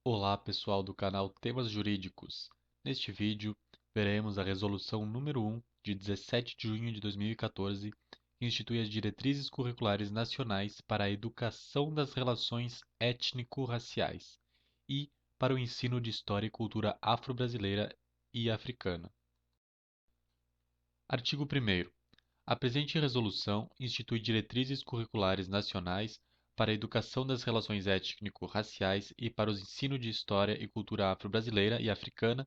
Olá pessoal do canal Temas Jurídicos. Neste vídeo, veremos a Resolução número 1 de 17 de junho de 2014, que institui as diretrizes curriculares nacionais para a educação das relações étnico-raciais e para o ensino de história e cultura afro-brasileira e africana. Artigo 1º. A presente resolução institui diretrizes curriculares nacionais para a educação das relações étnico-raciais e para o ensino de história e cultura afro-brasileira e africana,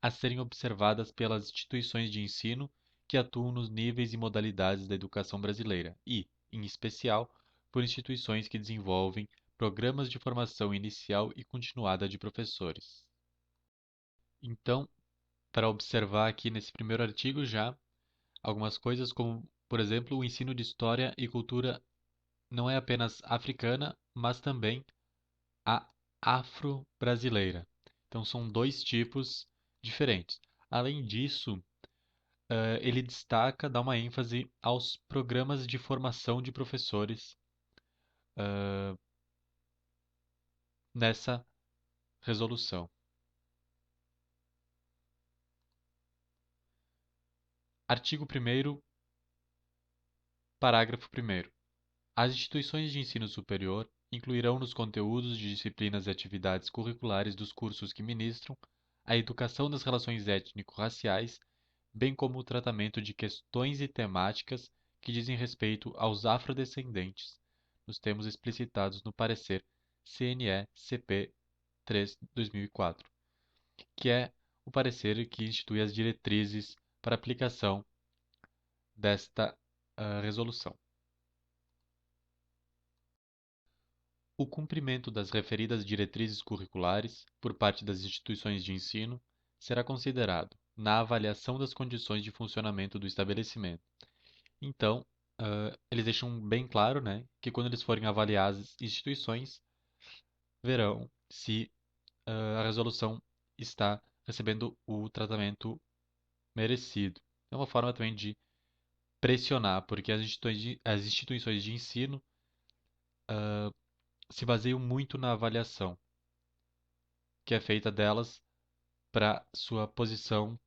a serem observadas pelas instituições de ensino que atuam nos níveis e modalidades da educação brasileira e, em especial, por instituições que desenvolvem programas de formação inicial e continuada de professores. Então, para observar aqui nesse primeiro artigo já algumas coisas como, por exemplo, o ensino de história e cultura não é apenas africana, mas também a afro-brasileira. Então são dois tipos diferentes. Além disso, ele destaca, dá uma ênfase aos programas de formação de professores nessa resolução. Artigo 1º, parágrafo 1º. As instituições de ensino superior incluirão nos conteúdos de disciplinas e atividades curriculares dos cursos que ministram a educação das relações étnico-raciais, bem como o tratamento de questões e temáticas que dizem respeito aos afrodescendentes, nos termos explicitados no parecer CNE-CP 3/2004, que é o parecer que institui as diretrizes para aplicação desta resolução. O cumprimento das referidas diretrizes curriculares, por parte das instituições de ensino, será considerado na avaliação das condições de funcionamento do estabelecimento. Então, eles deixam bem claro, né, que quando eles forem avaliar as instituições, verão se a resolução está recebendo o tratamento merecido. É uma forma também de pressionar, porque as instituições de ensino se baseiam muito na avaliação que é feita delas para sua posição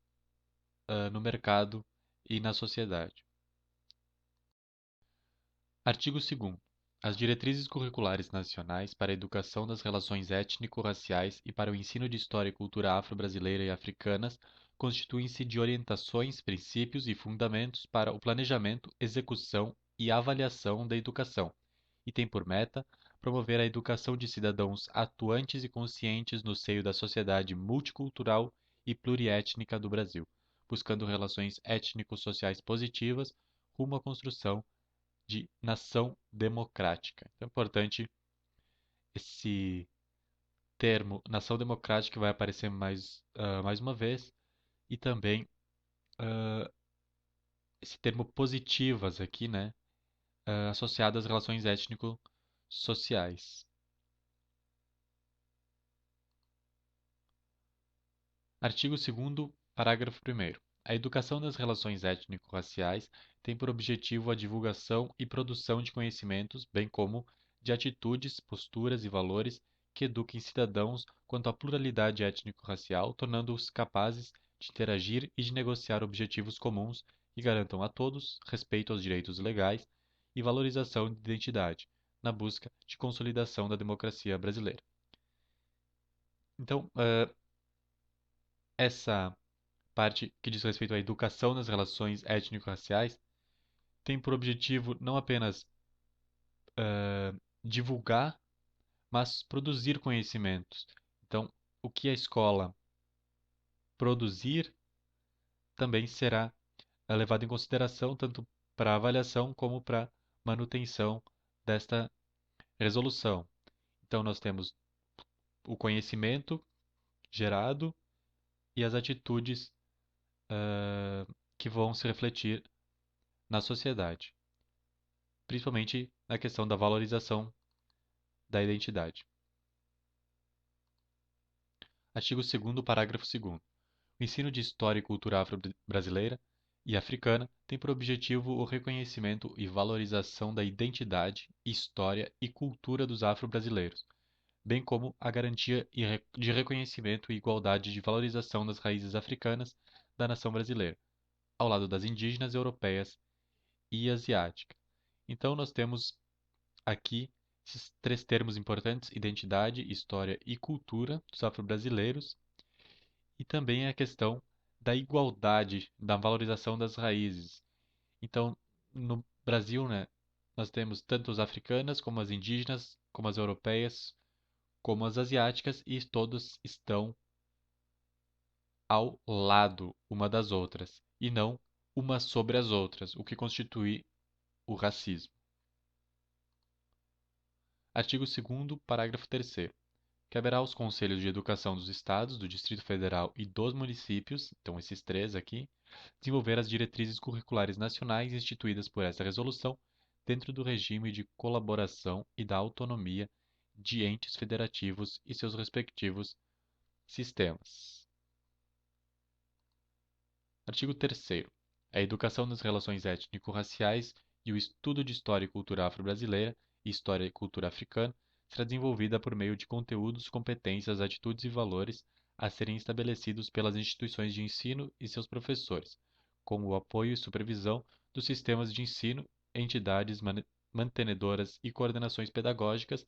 no mercado e na sociedade. Artigo 2º. As diretrizes curriculares nacionais para a educação das relações étnico-raciais e para o ensino de história e cultura afro-brasileira e africanas constituem-se de orientações, princípios e fundamentos para o planejamento, execução e avaliação da educação, e têm por meta promover a educação de cidadãos atuantes e conscientes no seio da sociedade multicultural e pluriétnica do Brasil, buscando relações étnico-sociais positivas rumo à construção de nação democrática. Então, é importante esse termo nação democrática vai aparecer mais uma vez e também esse termo positivas aqui, né, associado às relações étnico-sociais. Artigo 2º, parágrafo 1º. A educação das relações étnico-raciais tem por objetivo a divulgação e produção de conhecimentos, bem como de atitudes, posturas e valores que eduquem cidadãos quanto à pluralidade étnico-racial, tornando-os capazes de interagir e de negociar objetivos comuns que garantam a todos respeito aos direitos legais e valorização de identidade, na busca de consolidação da democracia brasileira. Então, essa parte que diz respeito à educação nas relações étnico-raciais, tem por objetivo não apenas divulgar, mas produzir conhecimentos. Então, o que a escola produzir também será levado em consideração tanto para avaliação como para manutenção desta resolução. Então, nós temos o conhecimento gerado e as atitudes que vão se refletir na sociedade, principalmente na questão da valorização da identidade. Artigo 2º, parágrafo 2º. O ensino de história e cultura afro-brasileira e africana tem por objetivo o reconhecimento e valorização da identidade, história e cultura dos afro-brasileiros, bem como a garantia de reconhecimento e igualdade de valorização das raízes africanas da nação brasileira, ao lado das indígenas, europeias e asiáticas. Então, nós temos aqui esses três termos importantes: identidade, história e cultura dos afro-brasileiros, e também a questão da igualdade, da valorização das raízes. Então, no Brasil, né, nós temos tanto as africanas, como as indígenas, como as europeias, como as asiáticas, e todas estão ao lado uma das outras, e não uma sobre as outras, o que constitui o racismo. Artigo 2º, parágrafo 3º. Caberá aos Conselhos de Educação dos Estados, do Distrito Federal e dos municípios, então esses três aqui, desenvolver as diretrizes curriculares nacionais instituídas por essa resolução dentro do regime de colaboração e da autonomia de entes federativos e seus respectivos sistemas. Artigo 3º. A educação das relações étnico-raciais e o estudo de história e cultura afro-brasileira e história e cultura africana será desenvolvida por meio de conteúdos, competências, atitudes e valores a serem estabelecidos pelas instituições de ensino e seus professores, com o apoio e supervisão dos sistemas de ensino, entidades mantenedoras e coordenações pedagógicas,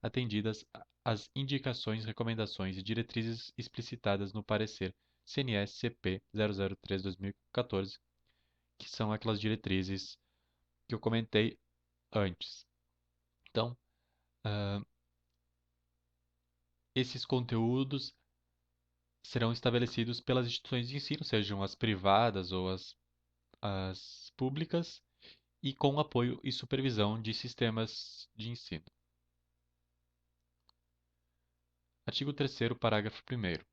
atendidas às indicações, recomendações e diretrizes explicitadas no parecer CNS-CP 003/2014, que são aquelas diretrizes que eu comentei antes. Então, esses conteúdos serão estabelecidos pelas instituições de ensino, sejam as privadas ou as públicas, e com apoio e supervisão de sistemas de ensino. Artigo 3º, parágrafo 1º.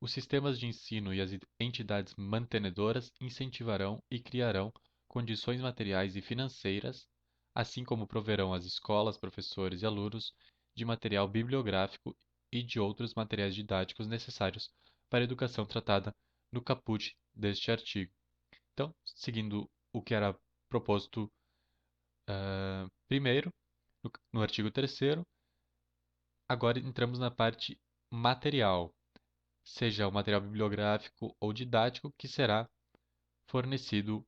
Os sistemas de ensino e as entidades mantenedoras incentivarão e criarão condições materiais e financeiras, assim como proverão às escolas, professores e alunos de material bibliográfico e de outros materiais didáticos necessários para a educação tratada no caput deste artigo. Então, seguindo o que era proposto primeiro, no artigo 3º, agora entramos na parte material, seja o material bibliográfico ou didático, que será fornecido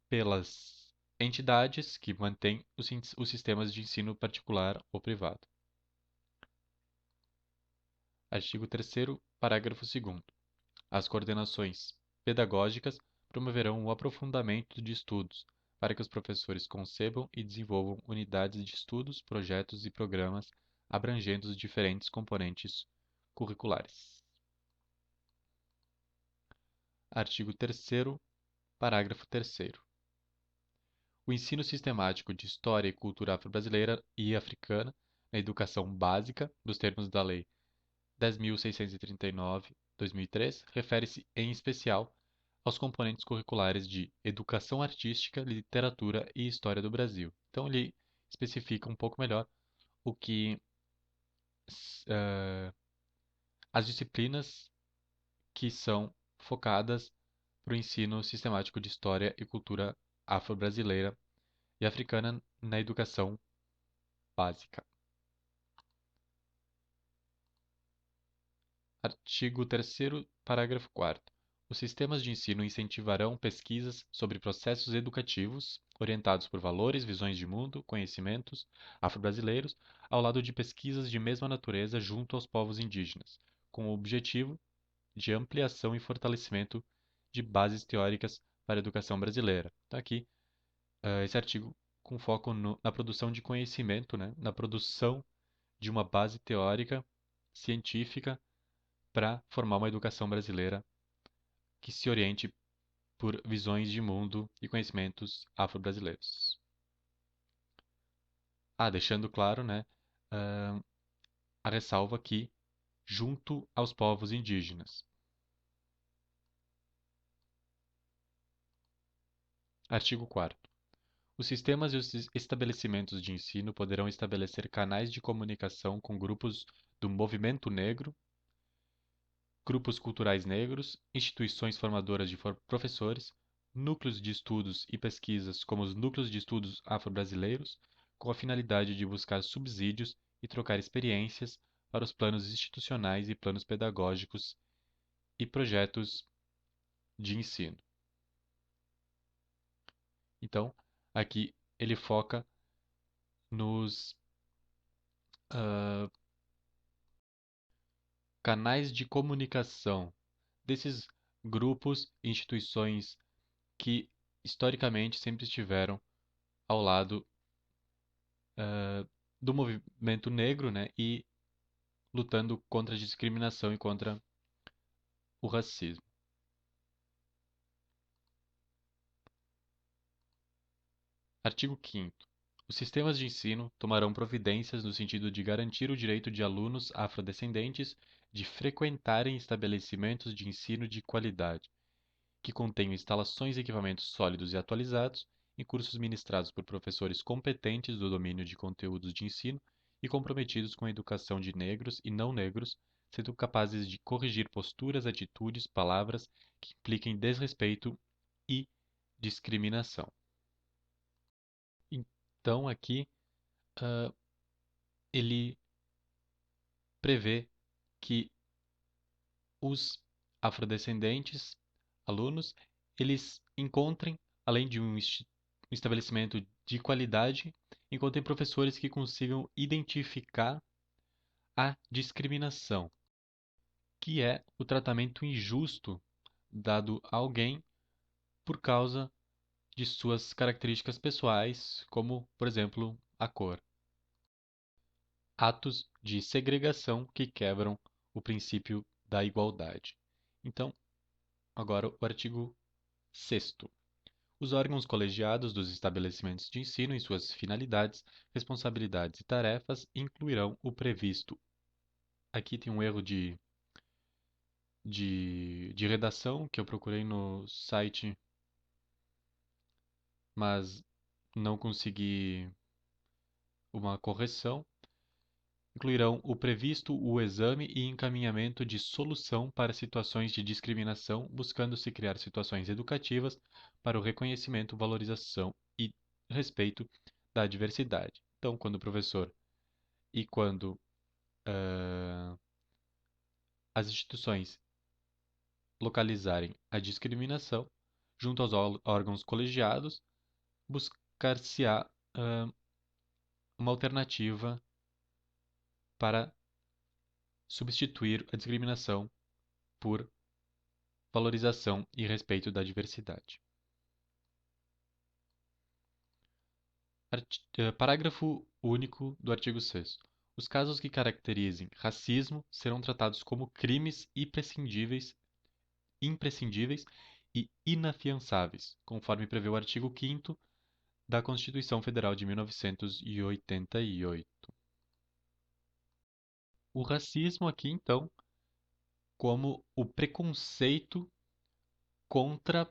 pelas entidades que mantêm os sistemas de ensino particular ou privado. Artigo 3º, parágrafo 2º. As coordenações pedagógicas promoverão o aprofundamento de estudos para que os professores concebam e desenvolvam unidades de estudos, projetos e programas abrangendo os diferentes componentes curriculares. Artigo 3º, parágrafo 3º. O ensino sistemático de história e cultura afro-brasileira e africana na educação básica, nos termos da Lei 10.639/2003, refere-se em especial aos componentes curriculares de educação artística, literatura e história do Brasil. Então, ele especifica um pouco melhor o que as disciplinas que são focadas para o ensino sistemático de história e cultura afro-brasileira e africana na educação básica. Artigo 3º, parágrafo 4º. Os sistemas de ensino incentivarão pesquisas sobre processos educativos orientados por valores, visões de mundo, conhecimentos afro-brasileiros, ao lado de pesquisas de mesma natureza junto aos povos indígenas, com o objetivo de ampliação e fortalecimento de bases teóricas para a educação brasileira. Está aqui esse artigo com foco na produção de conhecimento, né, na produção de uma base teórica científica para formar uma educação brasileira que se oriente por visões de mundo e conhecimentos afro-brasileiros. Deixando claro, né, a ressalva aqui, junto aos povos indígenas. Artigo 4º. Os sistemas e os estabelecimentos de ensino poderão estabelecer canais de comunicação com grupos do movimento negro, grupos culturais negros, instituições formadoras de professores, núcleos de estudos e pesquisas como os núcleos de estudos afro-brasileiros, com a finalidade de buscar subsídios e trocar experiências para os planos institucionais e planos pedagógicos e projetos de ensino. Então, aqui ele foca nos ah, canais de comunicação desses grupos e instituições que historicamente sempre estiveram ao lado do movimento negro, né, e lutando contra a discriminação e contra o racismo. Artigo 5º. Os sistemas de ensino tomarão providências no sentido de garantir o direito de alunos afrodescendentes de frequentarem estabelecimentos de ensino de qualidade, que contenham instalações e equipamentos sólidos e atualizados, e cursos ministrados por professores competentes do domínio de conteúdos de ensino e comprometidos com a educação de negros e não negros, sendo capazes de corrigir posturas, atitudes, palavras que impliquem desrespeito e discriminação. Então, aqui, ah, ele prevê que os afrodescendentes, alunos, eles encontrem, além de um estabelecimento de qualidade, encontrem professores que consigam identificar a discriminação, que é o tratamento injusto dado a alguém por causa de suas características pessoais, como, por exemplo, a cor. Atos de segregação que quebram o princípio da igualdade. Então, agora o artigo 6º. Os órgãos colegiados dos estabelecimentos de ensino, em suas finalidades, responsabilidades e tarefas, incluirão o previsto. Aqui tem um erro de redação que eu procurei no site, mas não consegui uma correção. Incluirão o previsto, o exame e encaminhamento de solução para situações de discriminação, buscando-se criar situações educativas para o reconhecimento, valorização e respeito da diversidade. Então, quando o professor e quando as instituições localizarem a discriminação, junto aos órgãos colegiados, buscar-se-á uma alternativa para substituir a discriminação por valorização e respeito da diversidade. Parágrafo único do artigo 6º. Os casos que caracterizem racismo serão tratados como crimes imprescindíveis e inafiançáveis, conforme prevê o artigo 5º da Constituição Federal de 1988. O racismo aqui, então, como o preconceito contra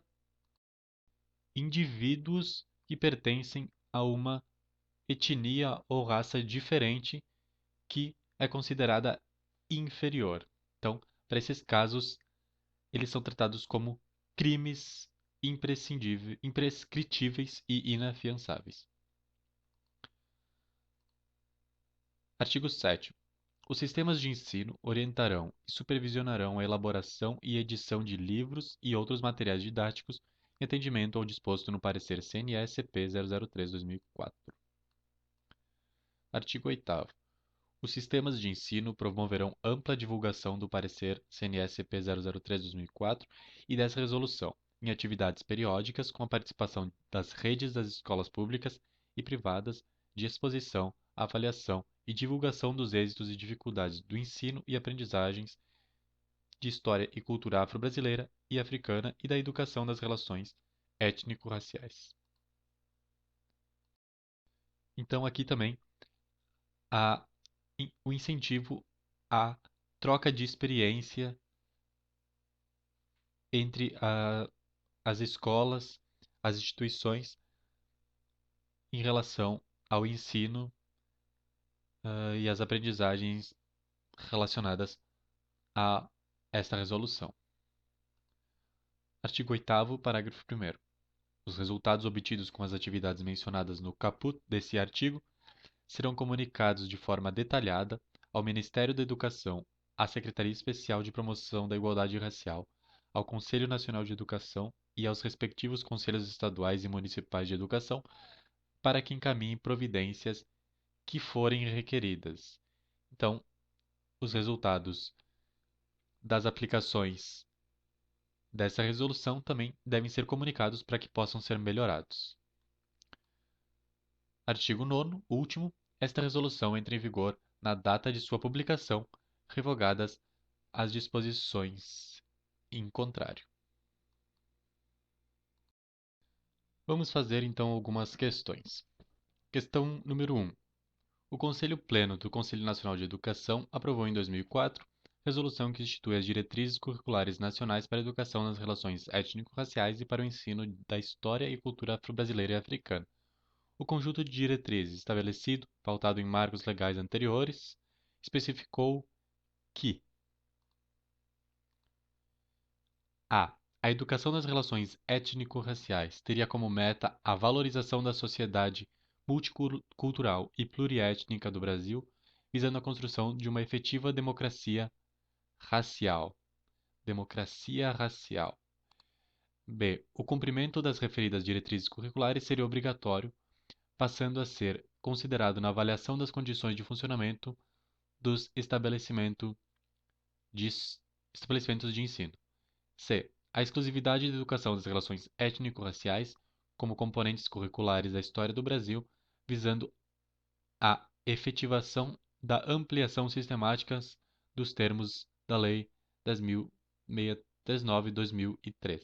indivíduos que pertencem a uma etnia ou raça diferente que é considerada inferior. Então, para esses casos, eles são tratados como crimes imprescritíveis e inafiançáveis. Artigo 7º. Os sistemas de ensino orientarão e supervisionarão a elaboração e edição de livros e outros materiais didáticos em atendimento ao disposto no parecer CNE-CP 003/2004. Artigo 8º. Os sistemas de ensino promoverão ampla divulgação do parecer CNE-CP 003/2004 e dessa resolução, em atividades periódicas com a participação das redes das escolas públicas e privadas de exposição, avaliação e divulgação dos êxitos e dificuldades do ensino e aprendizagens de história e cultura afro-brasileira e africana e da educação das relações étnico-raciais. Então, aqui também há o incentivo à troca de experiência entre as escolas, as instituições, em relação ao ensino, e às aprendizagens relacionadas a esta resolução. Artigo 8º, parágrafo 1º. Os resultados obtidos com as atividades mencionadas no caput desse artigo serão comunicados de forma detalhada ao Ministério da Educação, à Secretaria Especial de Promoção da Igualdade Racial, ao Conselho Nacional de Educação e aos respectivos conselhos estaduais e municipais de educação para que encaminhem providências que forem requeridas. Então, os resultados das aplicações dessa resolução também devem ser comunicados para que possam ser melhorados. Artigo 9º, último, esta resolução entra em vigor na data de sua publicação, revogadas as disposições em contrário. Vamos fazer então algumas questões. Questão número 1. O Conselho Pleno do Conselho Nacional de Educação aprovou em 2004 resolução que institui as diretrizes curriculares nacionais para a educação nas relações étnico-raciais e para o ensino da história e cultura afro-brasileira e africana. O conjunto de diretrizes estabelecido, pautado em marcos legais anteriores, especificou que a. A educação das relações étnico-raciais teria como meta a valorização da sociedade multicultural e pluriétnica do Brasil, visando a construção de uma efetiva democracia racial. Democracia racial. B. O cumprimento das referidas diretrizes curriculares seria obrigatório, passando a ser considerado na avaliação das condições de funcionamento dos de, estabelecimentos de ensino. C. A exclusividade da educação das relações étnico-raciais como componentes curriculares da história do Brasil, visando a efetivação da ampliação sistemática dos termos da Lei 10.639/2003.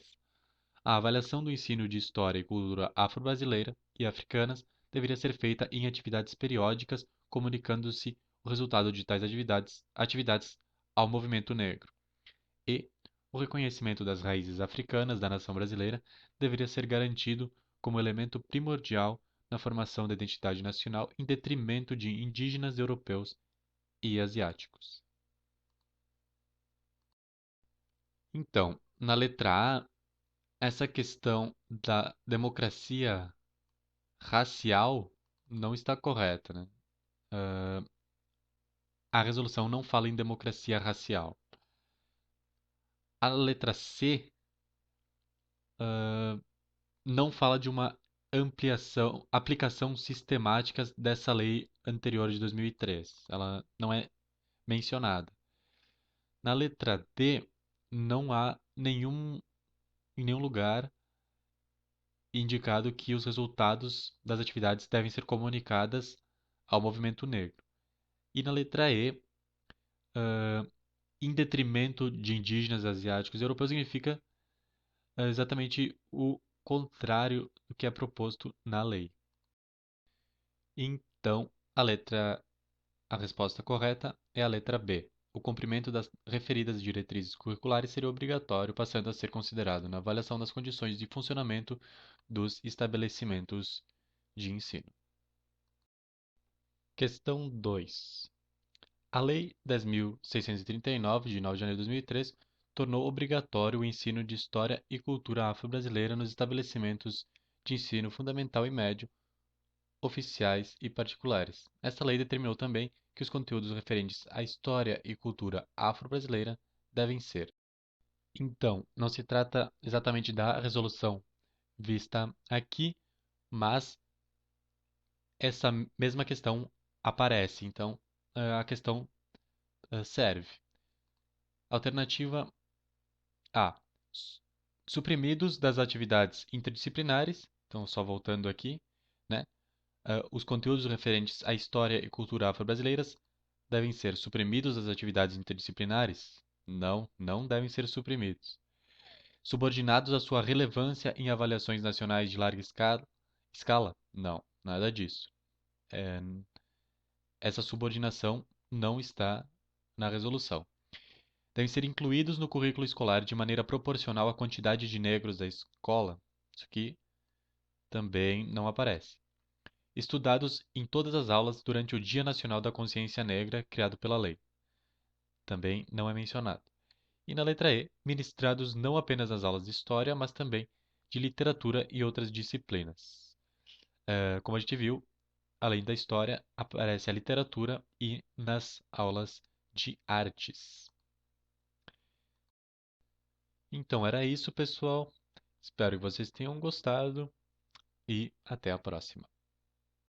A avaliação do ensino de história e cultura afro-brasileira e africanas deveria ser feita em atividades periódicas, comunicando-se o resultado de tais atividades ao movimento negro. E o reconhecimento das raízes africanas da nação brasileira deveria ser garantido como elemento primordial na formação da identidade nacional em detrimento de indígenas europeus e asiáticos. Então, na letra A, essa questão da democracia racial não está correta, né? A resolução não fala em democracia racial. A letra C não fala de uma aplicação sistemática dessa lei anterior de 2003. Ela não é mencionada. Na letra D, não há em nenhum lugar indicado que os resultados das atividades devem ser comunicadas ao movimento negro. E na letra E, em detrimento de indígenas, asiáticos e europeus, significa exatamente o contrário do que é proposto na lei. Então, a resposta correta é a letra B. O cumprimento das referidas diretrizes curriculares seria obrigatório, passando a ser considerado na avaliação das condições de funcionamento dos estabelecimentos de ensino. Questão 2. A Lei 10.639, de 9 de janeiro de 2003, tornou obrigatório o ensino de História e Cultura Afro-Brasileira nos estabelecimentos de ensino fundamental e médio, oficiais e particulares. Esta lei determinou também que os conteúdos referentes à história e cultura afro-brasileira devem ser. Então, não se trata exatamente da resolução vista aqui, mas essa mesma questão aparece. Então, a questão serve. Alternativa A. Suprimidos das atividades interdisciplinares. Então, só voltando aqui, né? Os conteúdos referentes à história e cultura afro-brasileiras devem ser suprimidos das atividades interdisciplinares? Não, não devem ser suprimidos. Subordinados à sua relevância em avaliações nacionais de larga escala? Não, nada disso. Essa subordinação não está na resolução. Devem ser incluídos no currículo escolar de maneira proporcional à quantidade de negros da escola. Isso aqui também não aparece. Estudados em todas as aulas durante o Dia Nacional da Consciência Negra, criado pela lei. Também não é mencionado. E na letra E, ministrados não apenas nas aulas de História, mas também de Literatura e outras disciplinas. Como a gente viu, além da história, aparece a literatura e nas aulas de artes. Então era isso, pessoal. Espero que vocês tenham gostado e até a próxima.